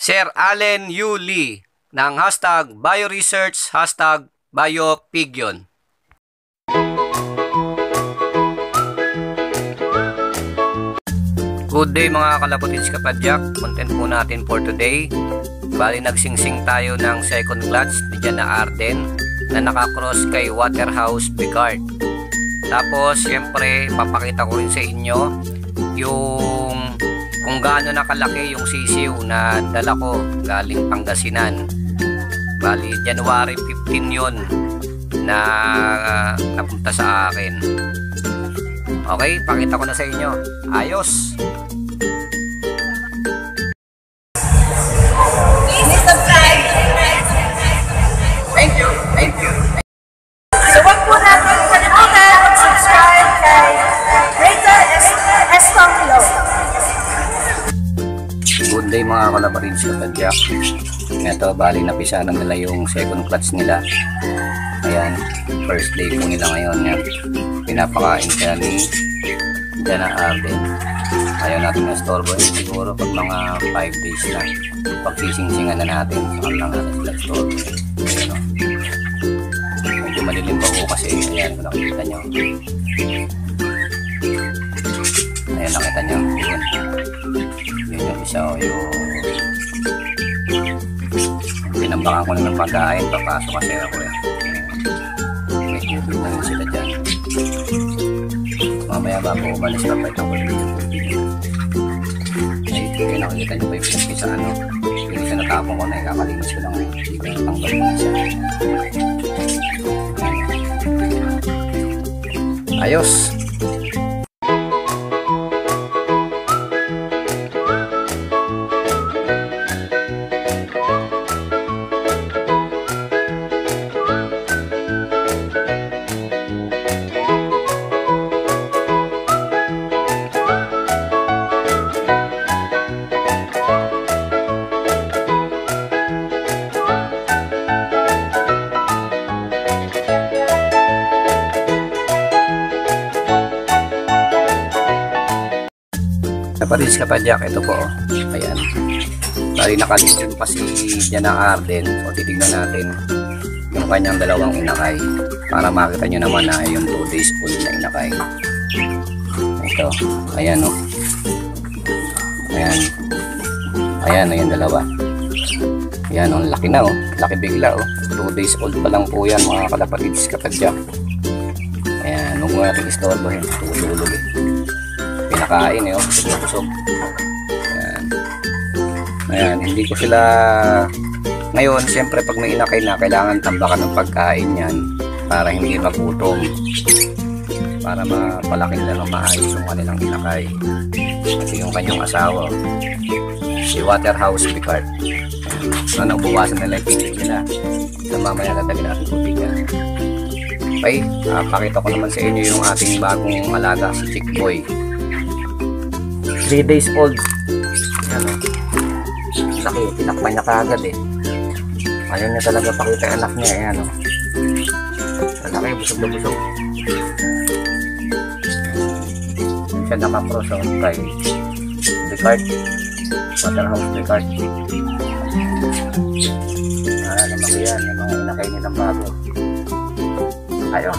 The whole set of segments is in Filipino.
Sir Allen Yu Lee ng #BioResearch, #BioPigyon. Good day mga kalapatids kapadyak. Content po natin for today. Bali nagsingsing tayo ng second clutch ni Jana Arden na nakakross kay Waterhouse Picard. Tapos syempre papakita ko rin sa inyo yung kung gaano nakalaki yung sisiw na dala ko galing Pangasinan. Bali January 15 yun na napunta sa akin. Okay, pakita ko na sa inyo. Ayos! So wag po natin kalimutan mag-subscribe kay Rita Escamillo. Good day mga kalapatids kapadyak. Ito, bali napisahan nila yung second clutch nila. Ayan, first day po nila ngayon. Yan. Pinapakain siya ni Jana Arden. Ayaw natin na storbo yun. Siguro pag mga 5 days na pagsisingsingan na natin, saka lang natin sila storbo. Ayan o. Medyo malilim pa po kasi. Ayan, kung nakikita nyo. Ayan, nakita nyo. Ayan. Yun yung isa o yung pinambakan ko na ng pagkain. Papasok kasi ako yan. May tubig na rin sila dyan. Mamaya ba po umalis na pa itong kulit yung tubig. Ay, nakikita nyo ba yung pinagpisa ano? Yung isa natapong ko na ikakalinis ko lang. Hindi ko natanggal na isa. Ayos! Kapatid kapadyak, ito po. Ayan. Bali nakalistin pa si Jana Arden. So titignan natin yung kanyang dalawang inakay para makita nyo naman na yung 2 days old na inakay. Ito. Ayan o. Ayan. Ayan, ayan dalawa. Ayan o, laki na o. Laki bigla o. 2 days old pa lang po yan mga kalapatids kapadyak. Ayan, huwag mo natin istorbohin. Tulog eh. Pinakain eh, busog. Ayan. Ayan, hindi ko sila ngayon, siyempre pag may inakay na kailangan tambakan ng pagkain yan para hindi magutom, para mapalaki nila ng maayos yung kanilang inakay. Kasi yung kanyang asawa si Waterhouse Picard, so nabuwasan nila yung pinig nila. So mamaya natagin natin tubig yan. Okay, pakita ko naman sa inyo yung ating bagong alaga, si Chick Boy. 3 days old. Ano? Laki, tinakbay na kaagad eh. Ayaw niya talaga pakita yung anak niya. Ayan o. Laki, busog na busog. Siya nakapros o kay Picard. Waterhouse Picard. Namaki yan. Yung mga inakay nilang bago. Ayos.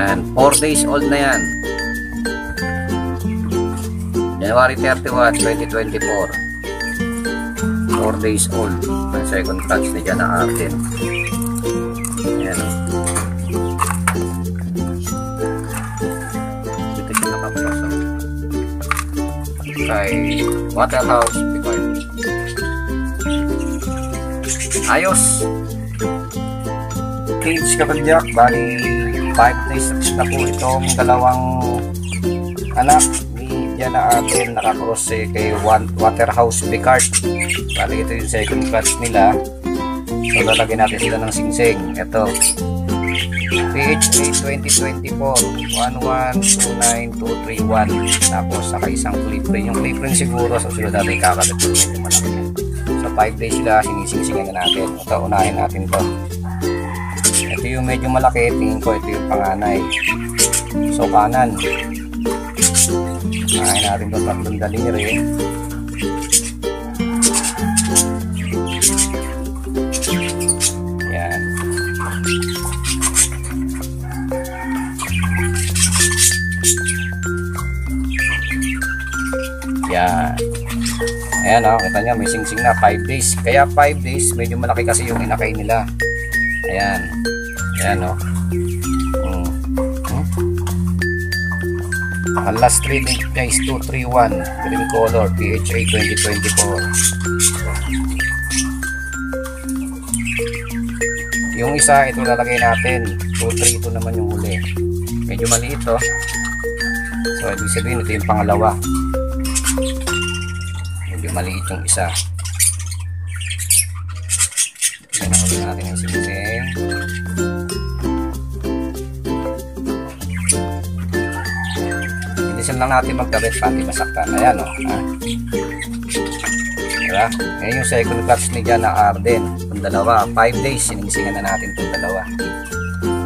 And 4 days old na yan. January 31, 2024. 4 days old. Ang second clutch ni Jana Arden. Ayan o. Dito siya nakapros o. Kay Waterhouse Picard. Ayos. Cage kapadyak. Bali 5 days na po itong dalawang anak ni Jana Arden nakakross kay Waterhouse Picard. Bali ito yung second clutch nila. So lalagyan natin sila ng singsing. Ito PHA 2024 1129231. Tapos saka isang clip rin. Yung clip rin siguro sa susunod natin kakalit yung malaki. So 5 days sila sinisingsingan na natin. Ito unahin natin to. Ito yung medyo malaki, tingin ko ito yung panganay. So kanan. Kain natin itong tatlong daliri. Yan. Yan. Ayan o, kita nyo, may sing-sing na 5 days. Kaya 5 days, medyo malaki kasi yung inakay nila. Ayan. Ayan o. Ang last reading niya is 231. Green color, PHA 2024. Yung isa, ito lalagay natin. 232 naman yung huli. Medyo maliit o. So, ibig sabihin, ito yung pangalawa. Maliit yung isa. Tignan natin yung singsing. Bilisan lang natin magkabit pati masaktan. Ayan o. Diba? Ngayon yung second clutch ni Jana Arden. Itong dalawa. 5 days. Siningsingan na natin itong dalawa.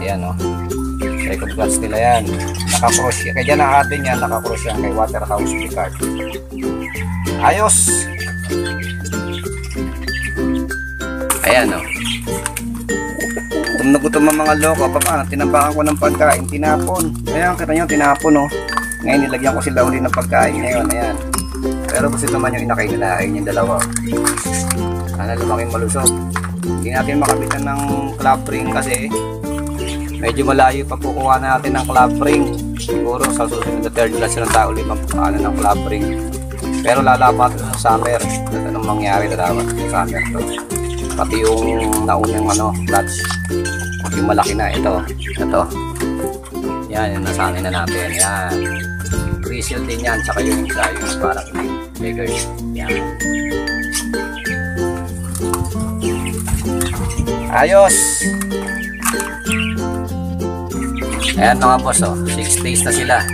Ayan o. Second clutch nila yan. Naka-cross yan. Kaya Jana Arden yan. Naka-cross yan kay Waterhouse Picard. Ayos. Ayan o. Gutom na gutom ang mga loko. Paano? Tinabakan ko ng pagkain. Tinapon. Ayan, kita nyo, tinapon o. Ngayon, nilagyan ko sila uli ng pagkain ngayon. Ayan. Pero gusto naman yung inakay nila. Ayun yung dalawa. Sana lumaking malusog. Hindi natin makabitan ng club ring kasi medyo malayo pa kukuha natin ng club ring. Siguro sa susunod na third class ng tao ulit magpaano ng club ring. Pero lalapat sa summer. Anong mangyari na dapat sa summer to. Pati yung naunang clutch. Yung malaki na ito. Ito. Yan, yung nasanay na natin. Yan. Resell din yan. Tsaka yung isa yung parang beggars. Yan. Ayos! Ayan mga boss, 6 days na sila.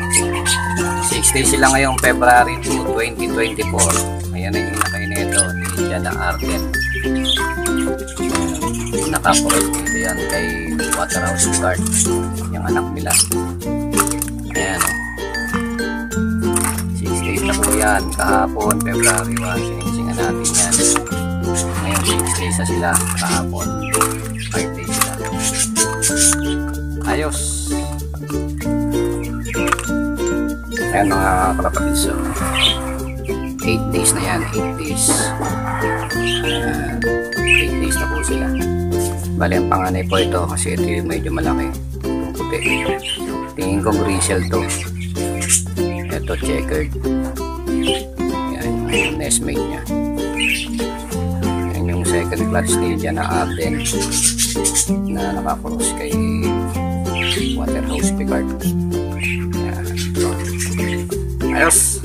6 days sila ngayong February 2, 2024. Ayan na yung nakay na ito ni Jana Arden. Nakapost dito yan kay Waterhouse Picard, yung anak nila. Ayan o. 6 days na po yan. Kahapon, February 1. Siningsingan natin yan. Ngayon 6 days na sila. Kahapon 5 days sila. Ayos. Ayan mga kalapatid, so 8 days na yan, 8 days. 8 days na po sila. Bali ang panganay po ito kasi ito yung medyo malaki, yung puti. Tingin ko Grishel to. Ito checkered. Ayan yung nestmate nya. Ayan yung second clutch ni Jana Arden na nakakrose kay Waterhouse Picard. Ayos.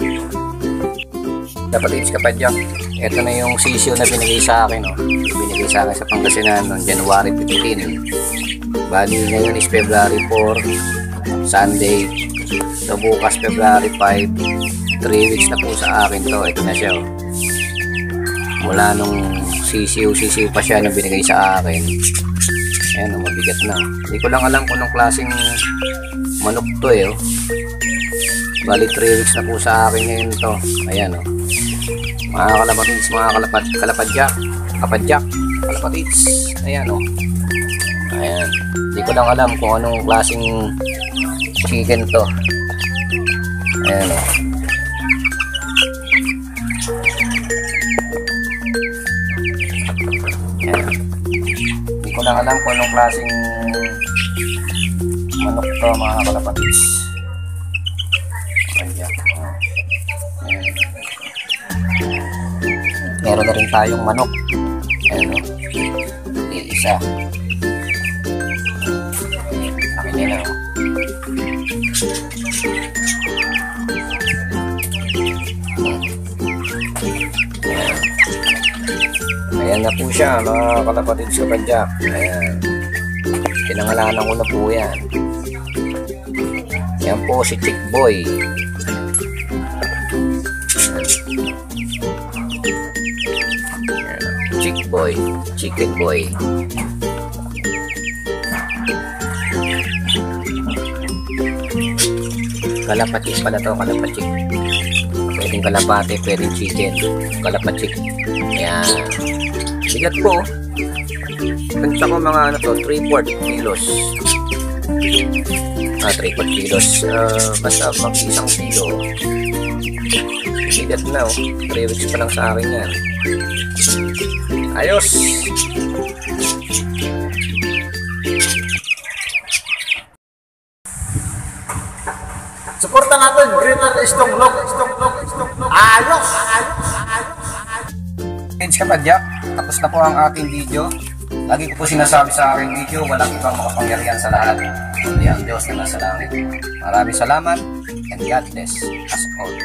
Dapat kapadyak. Ito na yung sisyo na binigay sa akin. Binigay sa akin sa Pangasinan noong January 15. Bali ngayon is February 4, Sunday. So bukas February 5. 3 weeks na po sa akin to. Ito na siya. Mula nung sisiyo pa siya na binigay sa akin. Ayan, mabigat na. Hindi ko lang alam kung anong klaseng manok to eh. Bali 3 weeks na po sa akin ngayon to. Ayan o. Mga kalapatids, mga kalapadyak. Kalapatids. Ayan o. Ayan. Hindi ko lang alam kung anong klaseng chicken to. Ayan o. Ayan. Hindi ko lang alam kung anong klaseng manok to, mga kalapatids. Meron na rin tayong manok. Ayan o. Isa. Akin nila o. Ayan na po siya mga kalapatid sa Padyak. Ayan. Pinangalanan ko na po yan. Yan po si Chick Boy. Chick Boy, Chicken Boy. Kalapatid pala to, kalapatid. pwedeng kalapate, pwedeng chicken, kalapachik. Ayan. Bigat po. Kanta ko mga ano to, 3/4 kilos. 3/4 kilos. Basta mag isang kilo. Bigat na 3 weeks pa lang sa akin yan. Ayos! Suporta natin, Greater Estonglog. Ayos! Kids Kapadyak, tapos na po ang ating video. Lagi ko po sinasabi sa aking video, walang ibang makapangyarihan sa lahat, kundi ang Diyos na nasa langit. Maraming salamat and God bless us all.